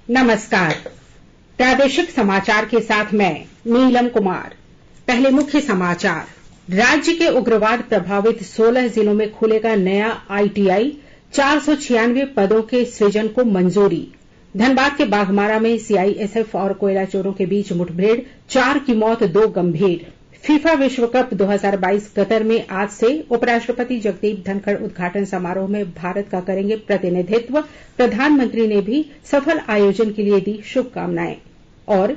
नमस्कार। प्रादेशिक समाचार के साथ मैं नीलम कुमार। पहले मुख्य समाचार। राज्य के उग्रवाद प्रभावित 16 जिलों में खुलेगा नया ITI, 496 पदों के सृजन को मंजूरी। धनबाद के बाघमारा में CISF और कोयला चोरों के बीच मुठभेड़, 4 की मौत, 2 गंभीर। फीफा विश्व कप 2022 कतर में आज से उपराष्ट्रपति जगदीप धनखड़ उद्घाटन समारोह में भारत का करेंगे प्रतिनिधित्व। प्रधानमंत्री ने भी सफल आयोजन के लिए दी शुभकामनाएं। और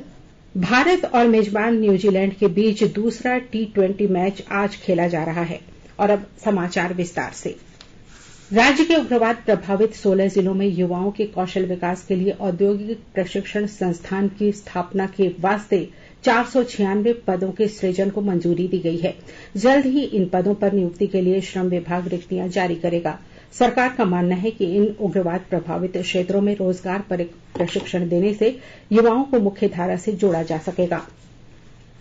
भारत और मेजबान न्यूजीलैंड के बीच दूसरा T20 मैच आज खेला जा रहा है। और अब समाचार विस्तार से। राज्य के उग्रवाद प्रभावित 16 जिलों में युवाओं के कौशल विकास के लिए औद्योगिक प्रशिक्षण संस्थान की स्थापना के वास्ते 496 पदों के सृजन को मंजूरी दी गई है। जल्द ही इन पदों पर नियुक्ति के लिए श्रम विभाग रिक्तियां जारी करेगा। सरकार का मानना है कि इन उग्रवाद प्रभावित क्षेत्रों में रोजगार पर प्रशिक्षण देने से युवाओं को मुख्य धारा से जोड़ा जा सकेगा।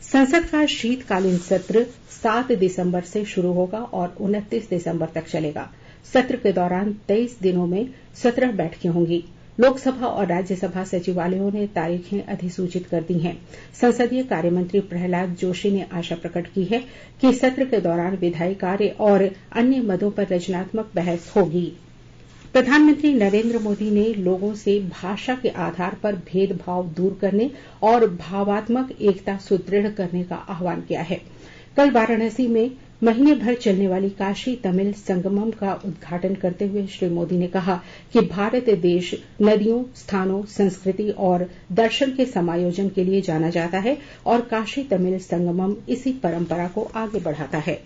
संसद का शीतकालीन सत्र 7 दिसंबर से शुरू होगा और 29 दिसंबर तक चलेगा। सत्र के दौरान 23 दिनों में 17 बैठकें होंगी। लोकसभा और राज्यसभा सचिवालयों ने तारीखें अधिसूचित कर दी हैं। संसदीय कार्यमंत्री प्रहलाद जोशी ने आशा प्रकट की है कि सत्र के दौरान विधायी कार्य और अन्य मदों पर रचनात्मक बहस होगी। प्रधानमंत्री नरेंद्र मोदी ने लोगों से भाषा के आधार पर भेदभाव दूर करने और भावात्मक एकता सुदृढ़ करने का आह्वान किया है। कल वाराणसी में महीने भर चलने वाली काशी तमिल संगमम का उद्घाटन करते हुए श्री मोदी ने कहा कि भारत देश नदियों, स्थानों, संस्कृति और दर्शन के समायोजन के लिए जाना जाता है और काशी तमिल संगमम इसी परंपरा को आगे बढ़ाता है।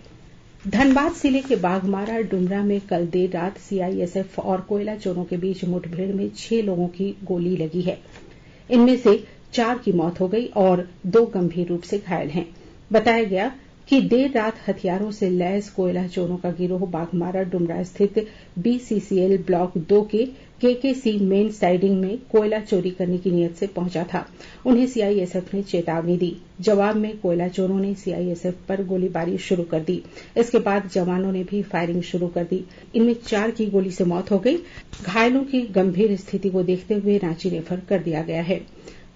धनबाद जिले के बाघमारा डुमरा में कल देर रात CISF और कोयला चोरों के बीच मुठभेड़ में 6 लोगों की गोली लगी है। इनमें से 4 की मौत हो गई और 2 गंभीर रूप से घायल हैं। बताया गया कि देर रात हथियारों से लैस कोयला चोरों का गिरोह बाघमारा डुमरा स्थित BCCL ब्लॉक 2 के KKC मेन साइडिंग में कोयला चोरी करने की नीयत से पहुंचा था। उन्हें CISF ने चेतावनी दी। जवाब में कोयला चोरों ने CISF पर गोलीबारी शुरू कर दी। इसके बाद जवानों ने भी फायरिंग शुरू कर दी। इनमें 4 की गोली से मौत हो गई। घायलों की गंभीर स्थिति को देखते हुए रांची रेफर कर दिया गया है।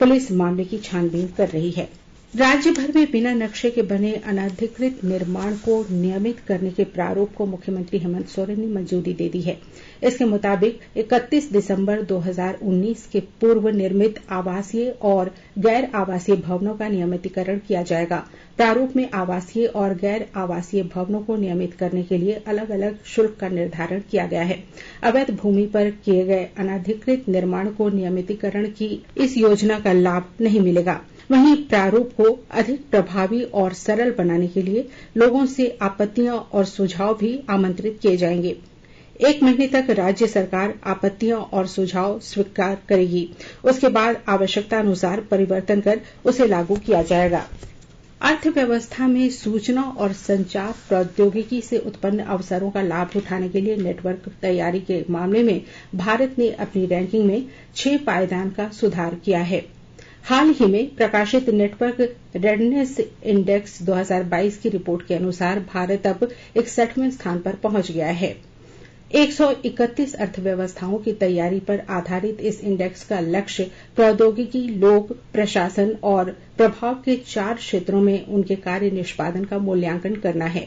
पुलिस मामले की छानबीन कर रही है। राज्य भर में बिना नक्शे के बने अनधिकृत निर्माण को नियमित करने के प्रारूप को मुख्यमंत्री हेमंत सोरेन ने मंजूरी दे दी है। इसके मुताबिक 31 दिसंबर 2019 के पूर्व निर्मित आवासीय और गैर आवासीय भवनों का नियमितीकरण किया जाएगा। प्रारूप में आवासीय और गैर आवासीय भवनों को नियमित करने के लिए अलग अलग शुल्क का निर्धारण किया गया है। अवैध भूमि पर किए गए अनधिकृत निर्माण को नियमितीकरण की इस योजना का लाभ नहीं मिलेगा। वहीं प्रारूप को अधिक प्रभावी और सरल बनाने के लिए लोगों से आपत्तियां और सुझाव भी आमंत्रित किए जाएंगे। 1 महीने तक राज्य सरकार आपत्तियां और सुझाव स्वीकार करेगी। उसके बाद आवश्यकता अनुसार परिवर्तन कर उसे लागू किया जाएगा। अर्थव्यवस्था में सूचना और संचार प्रौद्योगिकी से उत्पन्न अवसरों का लाभ उठाने के लिए नेटवर्क तैयारी के मामले में भारत ने अपनी रैंकिंग में 6 पायदान का सुधार किया है। हाल ही में प्रकाशित नेटवर्क रेडनेस इंडेक्स 2022 की रिपोर्ट के अनुसार भारत अब 61वें स्थान पर पहुंच गया है। 131 अर्थव्यवस्थाओं की तैयारी पर आधारित इस इंडेक्स का लक्ष्य प्रौद्योगिकी, लोक प्रशासन और प्रभाव के 4 क्षेत्रों में उनके कार्य निष्पादन का मूल्यांकन करना है।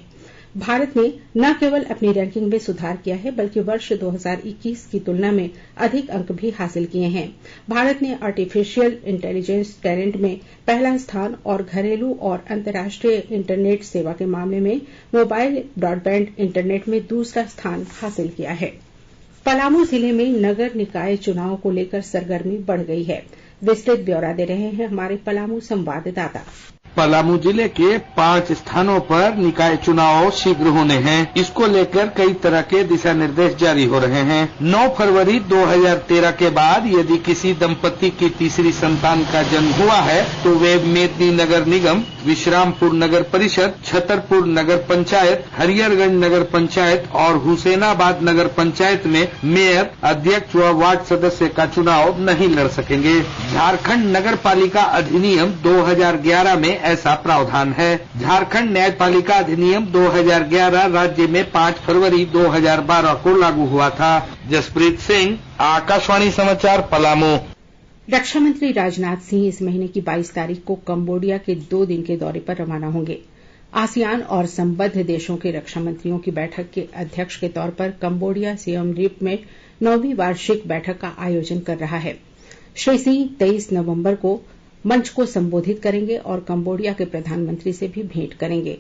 भारत ने न केवल अपनी रैंकिंग में सुधार किया है बल्कि वर्ष 2021 की तुलना में अधिक अंक भी हासिल किए हैं। भारत ने आर्टिफिशियल इंटेलिजेंस टैलेंट में पहला स्थान और घरेलू और अंतर्राष्ट्रीय इंटरनेट सेवा के मामले में मोबाइल ब्रॉडबैंड इंटरनेट में दूसरा स्थान हासिल किया है। पलामू जिले में नगर निकाय चुनाव को लेकर सरगर्मी बढ़ गई है। विस्तृत ब्यौरा दे रहे हैं हमारे पलामू संवाददाता। पलामू जिले के 5 स्थानों पर निकाय चुनाव शीघ्र होने हैं। इसको लेकर कई तरह के दिशा निर्देश जारी हो रहे हैं। 9 फरवरी 2013 के बाद यदि किसी दंपति की तीसरी संतान का जन्म हुआ है तो वे मेदिनी नगर निगम, विश्रामपुर नगर परिषद, छतरपुर नगर पंचायत, हरिहरगंज नगर पंचायत और हुसैनाबाद नगर पंचायत में मेयर, अध्यक्ष व वार्ड सदस्य का चुनाव नहीं लड़ सकेंगे। झारखंड नगर पालिका अधिनियम 2011 में ऐसा प्रावधान है। झारखंड न्यायपालिका अधिनियम 2011 राज्य में 5 फरवरी 2012 को लागू हुआ था। जसप्रीत सिंह, आकाशवाणी समाचार, पलामू। रक्षा मंत्री राजनाथ सिंह इस महीने की 22 तारीख को कंबोडिया के 2 दिन के दौरे पर रवाना होंगे। आसियान और संबद्ध देशों के रक्षा मंत्रियों की बैठक के अध्यक्ष के तौर पर कंबोडिया सियम रिप में 9वीं वार्षिक बैठक का आयोजन कर रहा है। श्री सिंह 23 नवंबर को मंच को संबोधित करेंगे और कंबोडिया के प्रधानमंत्री से भी भेंट करेंगे।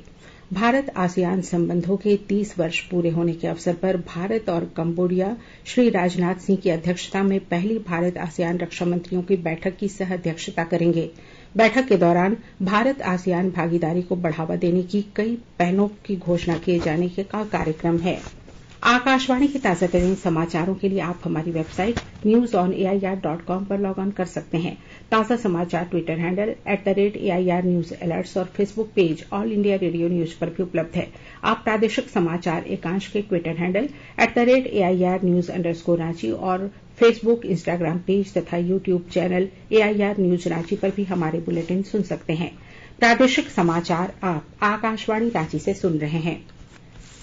भारत आसियान संबंधों के 30 वर्ष पूरे होने के अवसर पर भारत और कंबोडिया श्री राजनाथ सिंह की अध्यक्षता में पहली भारत आसियान रक्षा मंत्रियों की बैठक की सह अध्यक्षता करेंगे। बैठक के दौरान भारत आसियान भागीदारी को बढ़ावा देने की कई पहलों की घोषणा किए जाने का कार्यक्रम है। आकाशवाणी के ताजा तरीन समाचारों के लिए आप हमारी वेबसाइट newsonair.com पर लॉग ऑन कर सकते हैं। ताजा समाचार Twitter handle @AIR News Alerts और Facebook page all India radio news पर भी उपलब्ध है। आप प्रादेशिक समाचार एकांश के ट्विटर हैंडल @AIR News_Ranchi और फेसबुक, इंस्टाग्राम पेज तथा YouTube channel AIR News Ranchi पर भी हमारे बुलेटिन सुन सकते हैं। प्रादेशिक समाचार आप आकाशवाणी रांची से सुन रहे हैं।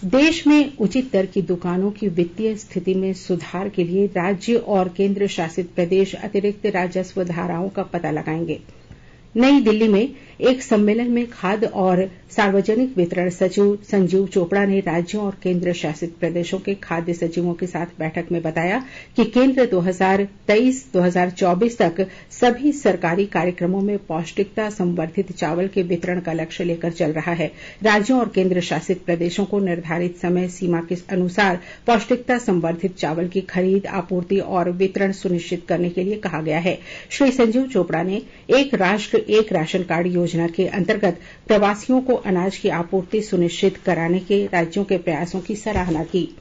देश में उचित दर की दुकानों की वित्तीय स्थिति में सुधार के लिए राज्य और केंद्र शासित प्रदेश अतिरिक्त राजस्व धाराओं का पता लगाएंगे। नई दिल्ली में एक सम्मेलन में खाद्य और सार्वजनिक वितरण सचिव संजीव चोपड़ा ने राज्यों और केंद्र शासित प्रदेशों के खाद्य सचिवों के साथ बैठक में बताया कि केंद्र 2023-2024 तक सभी सरकारी कार्यक्रमों में पौष्टिकता संवर्धित चावल के वितरण का लक्ष्य लेकर चल रहा है। राज्यों और केंद्र शासित प्रदेशों को निर्धारित समय सीमा के अनुसार पौष्टिकता संवर्धित चावल की खरीद, आपूर्ति और वितरण सुनिश्चित करने के लिए कहा गया है। श्री संजीव चोपड़ा ने एक राष्ट्र एक राशन कार्ड योजना के अंतर्गत प्रवासियों को अनाज की आपूर्ति सुनिश्चित कराने के राज्यों के प्रयासों की सराहना की।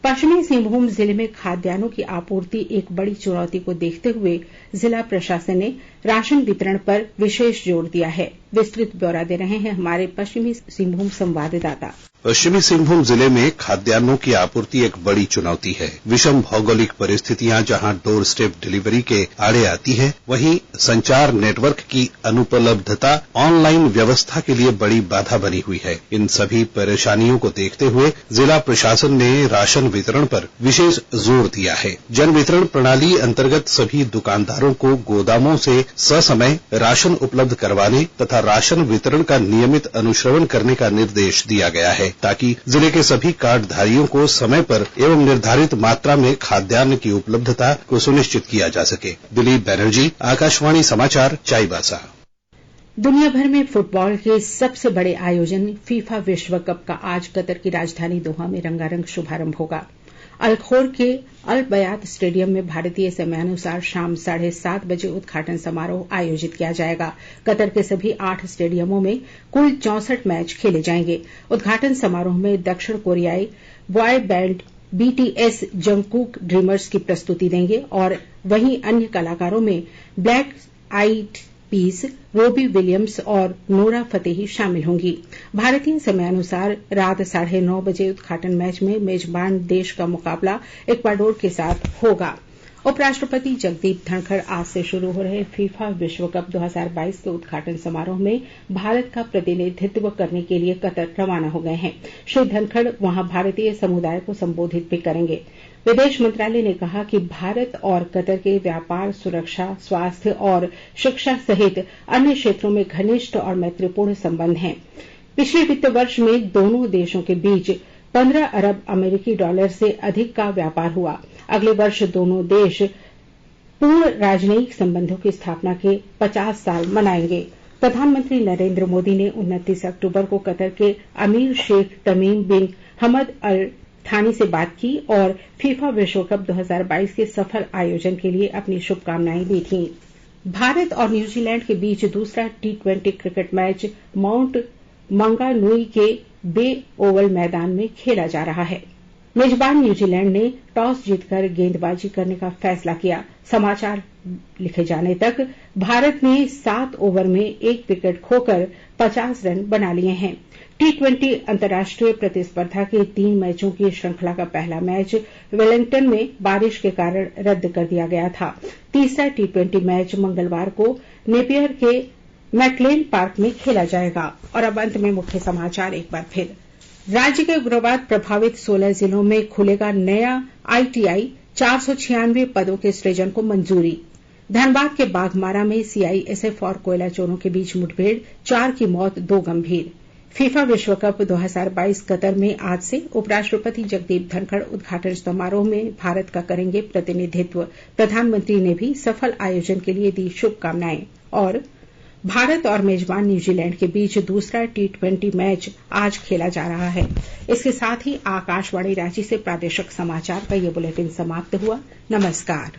पश्चिमी सिंहभूम जिले में खाद्यान्नों की आपूर्ति एक बड़ी चुनौती को देखते हुए जिला प्रशासन ने राशन वितरण पर विशेष जोर दिया है। विस्तृत ब्यौरा दे रहे हैं हमारे पश्चिमी सिंहभूम संवाददाता। पश्चिमी सिंहभूम जिले में खाद्यान्नों की आपूर्ति एक बड़ी चुनौती है। विषम भौगोलिक परिस्थितियां जहां डोर स्टेप डिलीवरी के आड़े आती हैं, वहीं संचार नेटवर्क की अनुपलब्धता ऑनलाइन व्यवस्था के लिए बड़ी बाधा बनी हुई है। इन सभी परेशानियों को देखते हुए जिला प्रशासन ने राशन वितरण पर विशेष जोर दिया है। जन वितरण प्रणाली अंतर्गत सभी दुकानदारों को गोदामों से ससमय राशन उपलब्ध करवाने तथा राशन वितरण का नियमित अनुश्रवण करने का निर्देश दिया गया है, ताकि जिले के सभी कार्डधारियों को समय पर एवं निर्धारित मात्रा में खाद्यान्न की उपलब्धता को सुनिश्चित किया जा सके। दिलीप बैनर्जी, आकाशवाणी समाचार, चाईबासा। दुनिया भर में फुटबॉल के सबसे बड़े आयोजन फीफा विश्व कप का आज कतर की राजधानी दोहा में रंगारंग शुभारंभ होगा। अलखोर के अल बयात स्टेडियम में भारतीय समयानुसार शाम 7:30 बजे उद्घाटन समारोह आयोजित किया जाएगा। कतर के सभी 8 स्टेडियमों में कुल 64 मैच खेले जाएंगे। उद्घाटन समारोह में दक्षिण कोरियाई boy band BTS Jungkook dreamers की प्रस्तुति देंगे और वहीं अन्य कलाकारों में ब्लैक आइड पीस, रोबी विलियम्स और नोरा फतेही शामिल होंगी। भारतीय समयानुसार रात 9:30 बजे उद्घाटन मैच में मेजबान देश का मुकाबला इक्वाडोर के साथ होगा। उपराष्ट्रपति जगदीप धनखड़ आज से शुरू हो रहे फीफा विश्व कप 2022 के उद्घाटन समारोह में भारत का प्रतिनिधित्व करने के लिए कतर रवाना हो गए हैं। श्री धनखड़ वहां भारतीय समुदाय को संबोधित भी करेंगे। विदेश मंत्रालय ने कहा कि भारत और कतर के व्यापार, सुरक्षा, स्वास्थ्य और शिक्षा सहित अन्य क्षेत्रों में घनिष्ठ और मैत्रीपूर्ण संबंध हैं। पिछले वित्त वर्ष में दोनों देशों के बीच 15 अरब अमेरिकी डॉलर से अधिक का व्यापार हुआ। अगले वर्ष दोनों देश पूर्ण राजनयिक संबंधों की स्थापना के 50 साल मनाएंगे। प्रधानमंत्री नरेंद्र मोदी ने 29 अक्टूबर को कतर के अमीर शेख तमीम बिन हमद अल थानी से बात की और फीफा विश्व कप 2022 के सफल आयोजन के लिए अपनी शुभकामनाएं दी थीं। भारत और न्यूजीलैंड के बीच दूसरा T20 क्रिकेट मैच माउंट मांगानुई के बे ओवल मैदान में खेला जा रहा है। मेजबान न्यूजीलैंड ने टॉस जीतकर गेंदबाजी करने का फैसला किया। समाचार लिखे जाने तक भारत ने 7 ओवर में 1 विकेट खोकर 50 रन बना लिए हैं। T20 अंतर्राष्ट्रीय प्रतिस्पर्धा के 3 मैचों की श्रृंखला का पहला मैच वेलिंगटन में बारिश के कारण रद्द कर दिया गया था। तीसरा T20 मैच मंगलवार को नेपियर के मैकलेन पार्क में खेला जाएगा। और अब अंत में मुख्य समाचार एक बार फिर। राज्य के उग्रवाद प्रभावित 16 जिलों में खुलेगा नया ITI, 496 पदों के सृजन को मंजूरी। धनबाद के बाघमारा में सीआईएसएफ और कोयला चोरों के बीच मुठभेड़, 4 की मौत, 2 गंभीर। फीफा विश्व कप 2022 कतर में आज से उपराष्ट्रपति जगदीप धनखड़ उद्घाटन समारोह में भारत का करेंगे प्रतिनिधित्व। प्रधानमंत्री ने भी सफल आयोजन के लिए दी शुभकामनाएं। और भारत और मेजबान न्यूजीलैंड के बीच दूसरा T20 मैच आज खेला जा रहा है। इसके साथ ही आकाशवाणी रांची से प्रादेशिक समाचार का ये बुलेटिन समाप्त हुआ। नमस्कार।